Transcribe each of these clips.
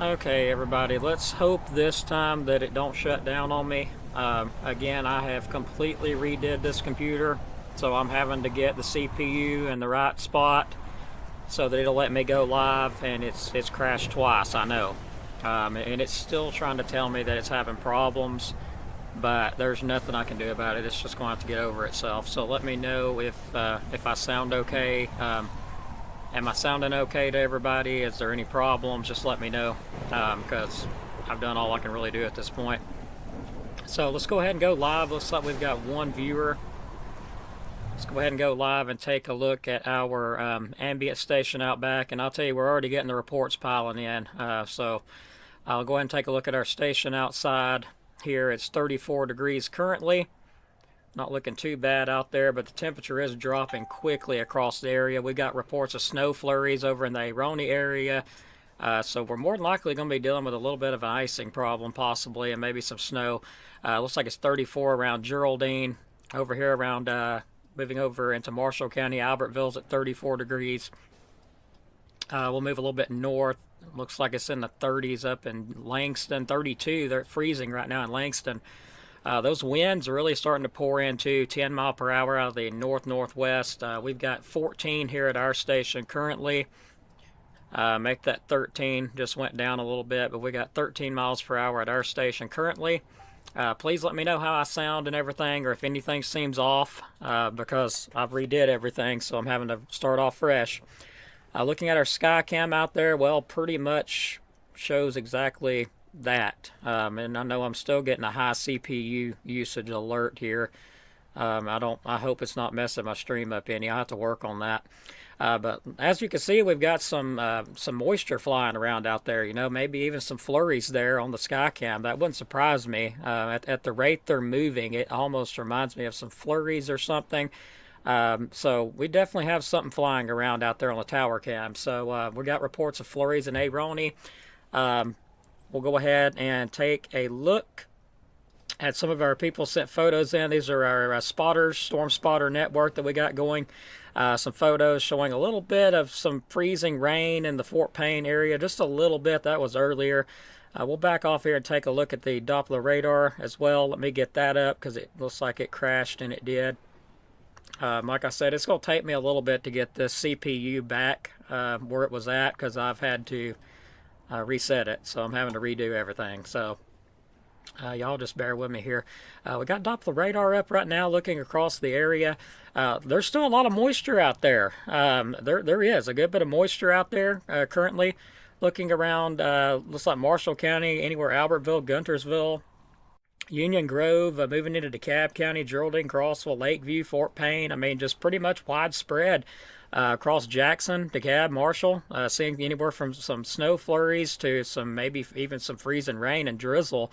Okay, everybody, let's hope this time that it don't shut down on me. Again, I have completely redid this computer, so I'm having to get the CPU in the right spot so that it'll let me go live, and it's crashed twice, I know. And it's still trying to tell me that it's having problems, but there's nothing I can do about it. It's just going to have to get over itself. So let me know if I sound okay. Am I sounding okay to everybody? Is there any problems? Just let me know, because I've done all I can really do at this point. So let's go ahead and go live. Looks like we've got one viewer. Let's go ahead and go live and take a look at our ambient station out back. And I'll tell you, we're already getting the reports piling in. So I'll go ahead and take a look at our station outside. Here it's 34 degrees currently. Not looking too bad out there, but the temperature is dropping quickly across the area. We got reports of snow flurries over in the Aironi area. So we're more than likely going to be dealing with a little bit of an icing problem possibly, and maybe some snow. Looks like it's 34 around Geraldine. Over here around, moving over into Marshall County, Albertville's at 34 degrees. We'll move a little bit north. Looks like it's in the 30s up in Langston. 32, they're freezing right now in Langston. Those winds are really starting to pour into 10 mile per hour out of the north-northwest. We've got 14 here at our station currently. Make that 13, just went down a little bit, but we got 13 miles per hour at our station currently. Please let me know how I sound and everything, or if anything seems off, because I've redid everything, so I'm having to start off fresh. Looking at our Skycam out there, well, pretty much shows exactly that. And I know I'm still getting a high CPU usage alert here. I hope it's not messing my stream up any. I have to work on that. But as you can see, we've got some moisture flying around out there. You know, maybe even some flurries there on the Skycam. That wouldn't surprise me. At the rate they're moving, it almost reminds me of some flurries or something. So we definitely have something flying around out there on the tower cam. So we got reports of flurries in Aironi. We'll go ahead and take a look at some of our people sent photos in. These are our spotters, Storm Spotter network that we got going. Some photos showing a little bit of some freezing rain in the Fort Payne area, just a little bit. That was earlier. We'll back off here and take a look at the Doppler radar as well. Let me get that up because it looks like it crashed, and it did. Like I said, it's going to take me a little bit to get this CPU back where it was at, because I've had to reset it, so I'm having to redo everything. So y'all just bear with me here. We got Doppler radar up right now, looking across the area. There's still a lot of moisture out there. There is a good bit of moisture out there currently. Looking around, looks like Marshall County, anywhere Albertville, Guntersville, Union Grove, moving into DeKalb County, Geraldine, Crossville, Lakeview, Fort Payne. I mean, just pretty much widespread across Jackson, DeKalb, Marshall. Seeing anywhere from some snow flurries to some maybe even some freezing rain and drizzle.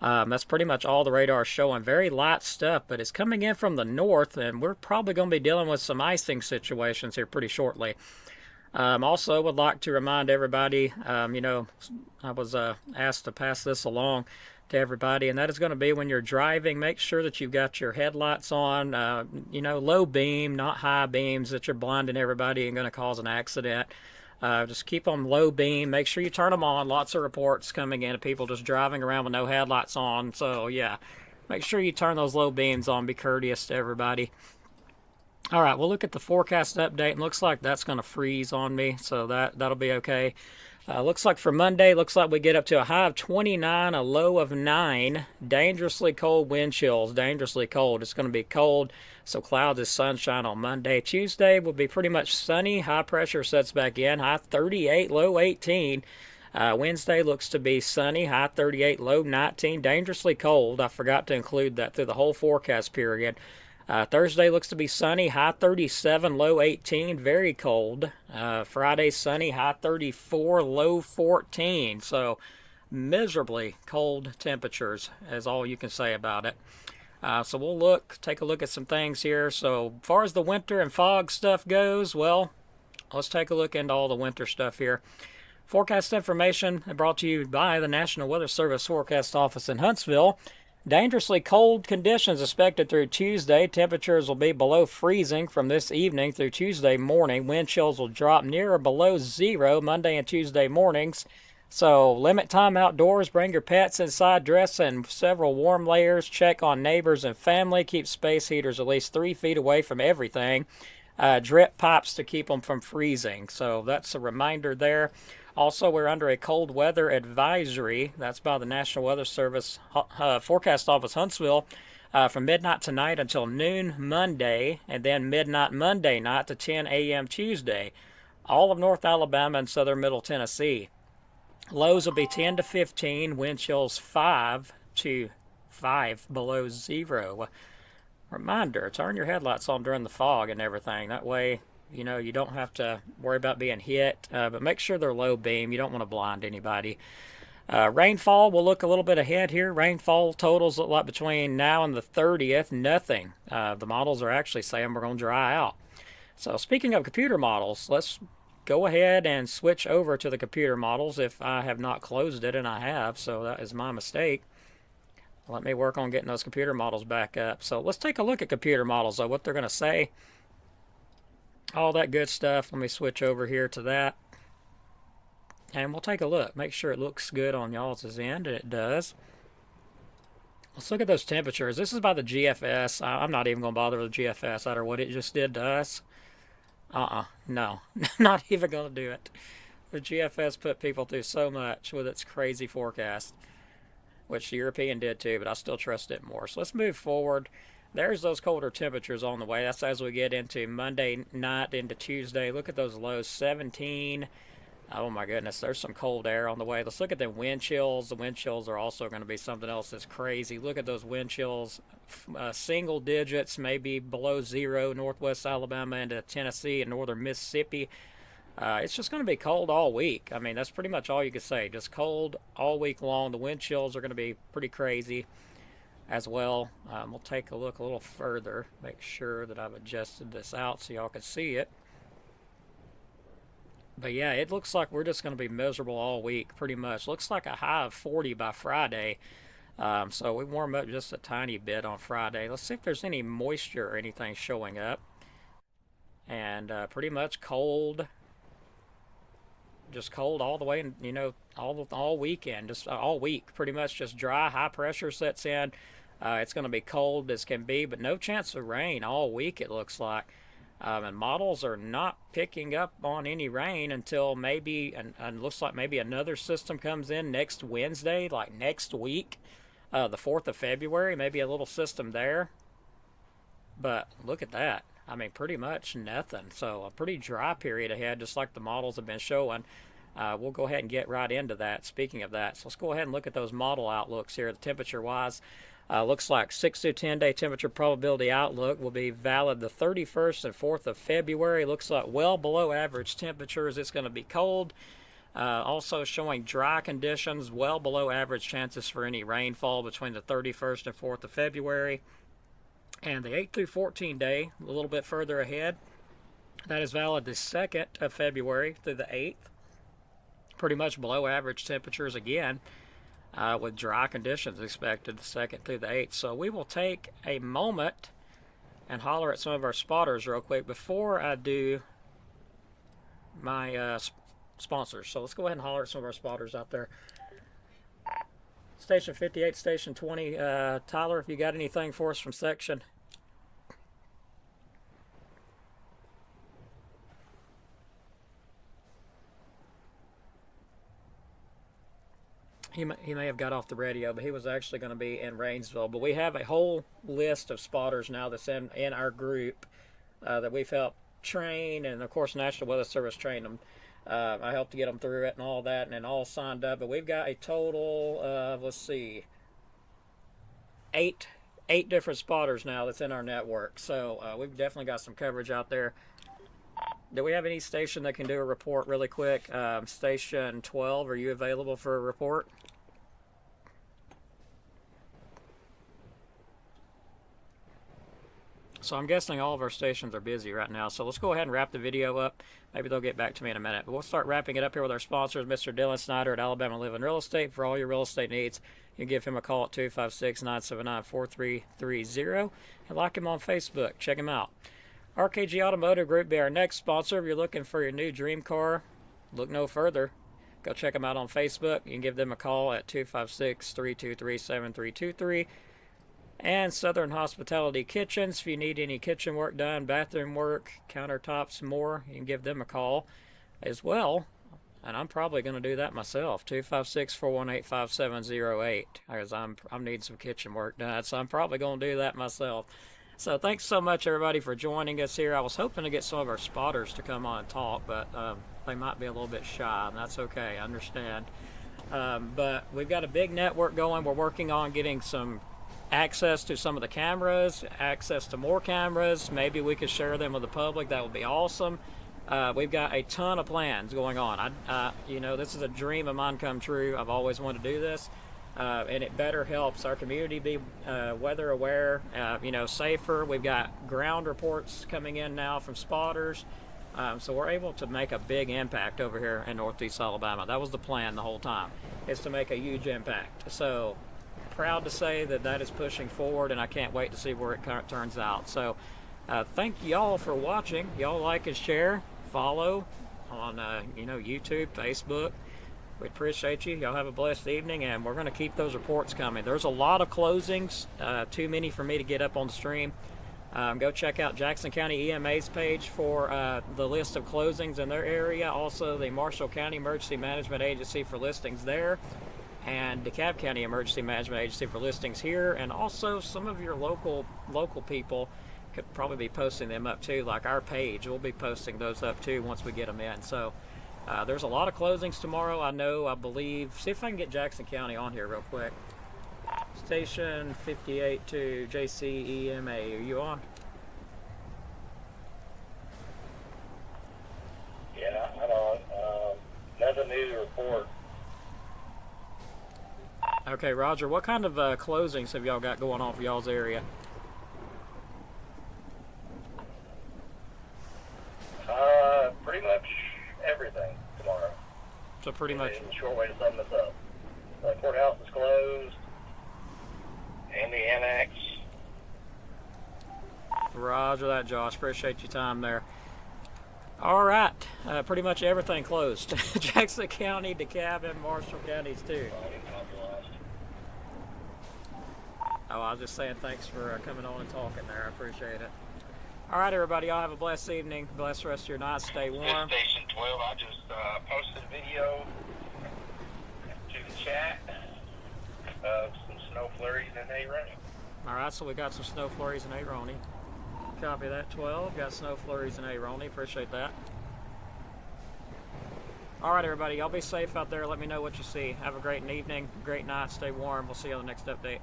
That's pretty much all the radar is showing. Very light stuff, but it's coming in from the north, and we're probably going to be dealing with some icing situations here pretty shortly. Also would like to remind everybody, you know, I was asked to pass this along to everybody, and that is going to be when you're driving, make sure that you've got your headlights on, you know, low beam, not high beams that you're blinding everybody and going to cause an accident. Just keep them low beam. Make sure you turn them on. Lots of reports coming in of people just driving around with no headlights on. So yeah, make sure you turn those low beams on. Be courteous to everybody. All right, we'll look at the forecast update, and looks like that's going to freeze on me, so that'll be okay. Looks like for Monday, looks like we get up to a high of 29, a low of 9. Dangerously cold wind chills, dangerously cold. It's going to be cold, so clouds is sunshine on Monday. Tuesday will be pretty much sunny. High pressure sets back in, high 38, low 18. Wednesday looks to be sunny, high 38, low 19. Dangerously cold. I forgot to include that through the whole forecast period. Thursday looks to be sunny, high 37, low 18, very cold. Friday sunny, high 34, low 14. So miserably cold temperatures is all you can say about it. So we'll take a look at some things here. So as far as the winter and fog stuff goes, well, let's take a look into all the winter stuff here. Forecast information brought to you by the National Weather Service Forecast Office in Huntsville. Dangerously cold conditions expected through Tuesday. Temperatures will be below freezing from this evening through Tuesday morning. Wind chills will drop near or below 0 Monday and Tuesday mornings. So limit time outdoors, bring your pets inside, dress in several warm layers, check on neighbors and family, keep space heaters at least 3 feet away from everything, drip pipes to keep them from freezing. So that's a reminder there. Also, we're under a cold weather advisory. That's by the National Weather Service Forecast Office, Huntsville, from midnight tonight until noon Monday, and then midnight Monday night to 10 a.m. Tuesday. All of North Alabama and southern Middle Tennessee. Lows will be 10 to 15, wind chills 5 to 5 below zero. Reminder, turn your headlights on during the fog and everything. That way, you know, you don't have to worry about being hit, but make sure they're low beam. You don't want to blind anybody. Rainfall, we'll look a little bit ahead here. Rainfall totals look like between now and the 30th, nothing. The models are actually saying we're going to dry out. So speaking of computer models, let's go ahead and switch over to the computer models if I have not closed it, and I have, so that is my mistake. Let me work on getting those computer models back up. So let's take a look at computer models, though, what they're going to say. All that good stuff. Let me switch over here to that. And we'll take a look. Make sure it looks good on y'all's end, and it does. Let's look at those temperatures. This is by the GFS. I'm not even going to bother with the GFS out of what it just did to us. No. Not even going to do it. The GFS put people through so much with its crazy forecast, which the European did too, but I still trust it more. So let's move forward. There's those colder temperatures on the way. That's as we get into Monday night into Tuesday. Look at those lows, 17. Oh my goodness, there's some cold air on the way. Let's look at the wind chills. The wind chills are also going to be something else that's crazy. Look at those wind chills, single digits, maybe below zero, northwest Alabama into Tennessee and northern Mississippi. It's just going to be cold all week. I mean, that's pretty much all you can say. Just cold all week long. The wind chills are going to be pretty crazy as well. We'll take a look a little further, make sure that I've adjusted this out so y'all can see it. But yeah, it looks like we're just going to be miserable all week, pretty much. Looks like a high of 40 by Friday. So we warm up just a tiny bit on Friday. Let's see if there's any moisture or anything showing up. And pretty much cold. Just cold all the way, you know, all weekend, just all week. Pretty much just dry, high pressure sets in. It's going to be cold as can be, but no chance of rain all week, it looks like. And models are not picking up on any rain until maybe, and looks like maybe another system comes in next Wednesday, like next week, the 4th of February, maybe a little system there. But look at that. I mean, pretty much nothing. So a pretty dry period ahead, just like the models have been showing. We'll go ahead and get right into that. Speaking of that, so let's go ahead and look at those model outlooks here, the temperature-wise. Looks like 6 to 10 day temperature probability outlook will be valid the 31st and 4th of February. Looks like well below average temperatures. It's going to be cold. Also showing dry conditions, well below average chances for any rainfall between the 31st and 4th of February. And the 8 through 14 day, a little bit further ahead, that is valid the 2nd of February through the 8th. Pretty much below average temperatures again. With dry conditions expected the 2nd through the 8th. So we will take a moment and holler at some of our spotters real quick before I do my sponsors. So let's go ahead and holler at some of our spotters out there. Station 58, Station 20. Tyler, if you got anything for us from section? He may have got off the radio, but he was actually going to be in Rainsville. But we have a whole list of spotters now that's in our group that we've helped train, and of course National Weather Service trained them. I helped to get them through it and all that, and then all signed up. But we've got a total of, let's see, eight different spotters now that's in our network. So we've definitely got some coverage out there. Do we have any station that can do a report really quick? Station 12, are you available for a report? So I'm guessing all of our stations are busy right now. So let's go ahead and wrap the video up. Maybe they'll get back to me in a minute. But we'll start wrapping it up here with our sponsors, Mr. Dylan Snyder at Alabama Living Real Estate. For all your real estate needs, you can give him a call at 256-979-4330. And like him on Facebook. Check him out. RKG Automotive Group be our next sponsor. If you're looking for your new dream car, look no further. Go check them out on Facebook. You can give them a call at 256-323-7323. And Southern Hospitality Kitchens. If you need any kitchen work done, bathroom work, countertops, more, you can give them a call as well. And I'm probably going to do that myself. 256-418-5708, because I'm needing some kitchen work done. So I'm probably going to do that myself. So thanks so much, everybody, for joining us here. I was hoping to get some of our spotters to come on and talk, but they might be a little bit shy, and that's okay. I understand. But we've got a big network going. We're working on getting some access to some of the cameras, access to more cameras. Maybe we could share them with the public. That would be awesome. We've got a ton of plans going on. This is a dream of mine come true. I've always wanted to do this, and it better helps our community be weather aware, safer. We've got ground reports coming in now from spotters, so we're able to make a big impact over here in Northeast Alabama. That was the plan the whole time, is to make a huge impact. So proud to say that is pushing forward, and I can't wait to see where it turns out. So thank y'all for watching. Y'all like and share, follow on YouTube, Facebook. We appreciate you. Y'all have a blessed evening, and we're going to keep those reports coming. There's a lot of closings, too many for me to get up on the stream. Go check out Jackson County EMA's page for the list of closings in their area. Also the Marshall County Emergency Management Agency for listings there, and DeKalb County Emergency Management Agency for listings here. And also some of your local people could probably be posting them up too, like our page. We'll be posting those up too once we get them in. So there's a lot of closings tomorrow. I believe. See if I can get Jackson County on here real quick. Station 58 to JCEMA. Are you on? Yeah, I'm on. Nothing new to report. Okay, Roger. What kind of closings have y'all got going on for y'all's area? Pretty much everything tomorrow. So pretty much. A short way to sum this up. The courthouse is closed, and the annex. Roger that, Josh. Appreciate your time there. All right. Pretty much everything closed. Jackson County, DeKalb, and Marshall counties too. Oh, I was just saying thanks for coming on and talking there. I appreciate it. All right, everybody. Y'all have a blessed evening. Blessed rest of your night. Stay warm. Station 12, I just posted a video to the chat of some snow flurries in A-Roni. All right, so we got some snow flurries in A-Roni. Copy that, 12. Got snow flurries in A-Roni. Appreciate that. All right, everybody. Y'all be safe out there. Let me know what you see. Have a great evening, great night. Stay warm. We'll see you on the next update.